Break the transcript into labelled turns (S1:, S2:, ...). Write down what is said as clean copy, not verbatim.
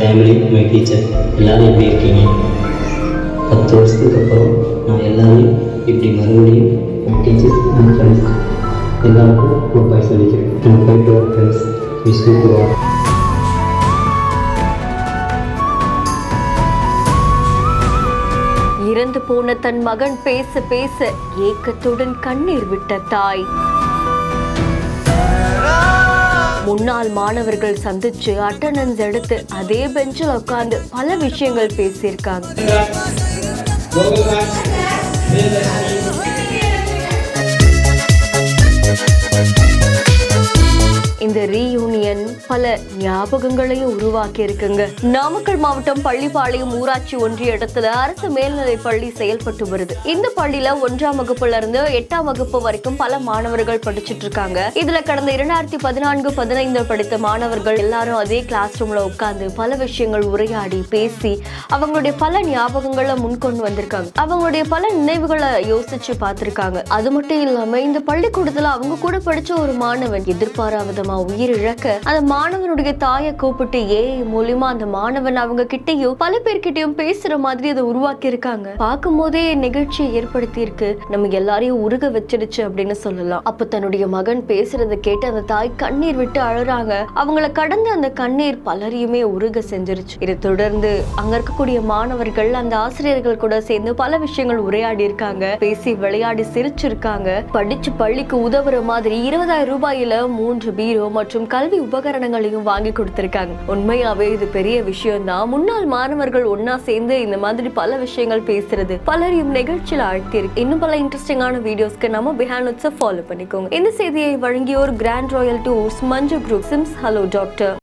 S1: Family, my teacher எல்லோரும் எப்படி இருக்கீங்க? 10 வருஷத்துக்கு அப்புறம் நான் எல்லாரையும் இப்படி மறுபடியும் என் டீச்சர்ஸ் அண்ட் ஃப்ரெண்ட்ஸ் எல்லாருக்கும் குட் பை சொல்லிக்கிறேன். Goodbye to our friends. Wish you to all.
S2: இறந்து போன தன் மகன் பேச பேச ஏக்கத்துடன் கண்ணீர் விட்ட தாய். முன்னாள் மாணவர்கள் சந்திச்சு அட்டெண்டன்ஸ் எடுத்து அதே பெஞ்சில் உட்கார்ந்து பல விஷயங்கள் பேசியிருக்காங்க. இந்த ரீயூனியன் பல ஞாபகங்களையும் உருவாக்கி இருக்குங்க. நாமக்கல் மாவட்டம் பள்ளிப்பாளையம் ஊராட்சி ஒன்றிய இடத்துல அரசு மேல்நிலை பள்ளி செயல்பட்டு வருது. இந்த பள்ளியில 1ஆம் வகுப்புல இருந்து 8ஆம் வகுப்பு வரைக்கும் பல மாணவர்கள் படிச்சுட்டு இருக்காங்க. இதுல கடந்த 2014-15 படித்த மாணவர்கள் எல்லாரும் அதே கிளாஸ் ரூம்ல உட்கார்ந்து பல விஷயங்கள் உரையாடி பேசி அவங்களுடைய பல ஞாபகங்களை முன்கொண்டு வந்திருக்காங்க. அவங்களுடைய பல நினைவுகளை யோசிச்சு பார்த்திருக்காங்க. அது மட்டும் இல்லாம இந்த பள்ளிக்கூடத்துல அவங்க கூட படிச்ச ஒரு மாணவன் எதிர்பாராத உயிரிழக்க அந்த மாணவனுடைய தாயை கூப்பிட்டு ஏஐ மூலியமா அந்த மாணவன் அவங்க கிட்டையும் பல பேர்கிட்டையும் பேசுற மாதிரி அதை உருவாக்கி இருக்காங்க. பார்க்கும் போதே நிகழ்ச்சியை ஏற்படுத்தி இருக்கு. நம்ம எல்லாரையும் உருக வச்சிருச்சு அப்படின்னு சொல்லலாம். அப்ப தன்னுடைய மகன் பேசுறதை கேட்டு அந்த தாய் கண்ணீர் விட்டு அழுறாங்க. அவங்களை கடந்து அந்த கண்ணீர் பலரையுமே உருக செஞ்சிருச்சு. இதை தொடர்ந்து அங்க இருக்கக்கூடிய மாணவர்கள் அந்த ஆசிரியர்கள் கூட சேர்ந்து பல விஷயங்கள் உரையாடி இருக்காங்க. பேசி விளையாடி சிரிச்சிருக்காங்க. படிச்சு பள்ளிக்கு உதவுற மாதிரி 20,000 ரூபாயில 3 பீரோ மற்றும் கல்வி உபகரணங்களையும் வாங்கி கொடுத்திருக்காங்க. உண்மையாவே இது பெரிய விஷயம் தான். முன்னாள் மாணவர்கள் ஒன்னா சேர்ந்து இந்த மாதிரி பல விஷயங்கள் பேசுறது பலரையும் நிகழ்ச்சியில் ஆழ்த்தியிருக்கு. இன்னும் பல இன்ட்ரெஸ்டிங்கான வீடியோஸ்க்கு நம்ம பிஹைண்ட் நோட்ஸை ஃபாலோ பண்ணிக்கோங்க. இந்த செய்தியை வழங்கியோர் கிராண்ட் ராயல் டூர்ஸ், மஞ்சு குரூப், சிம்ஸ் ஹலோ டாக்டர்.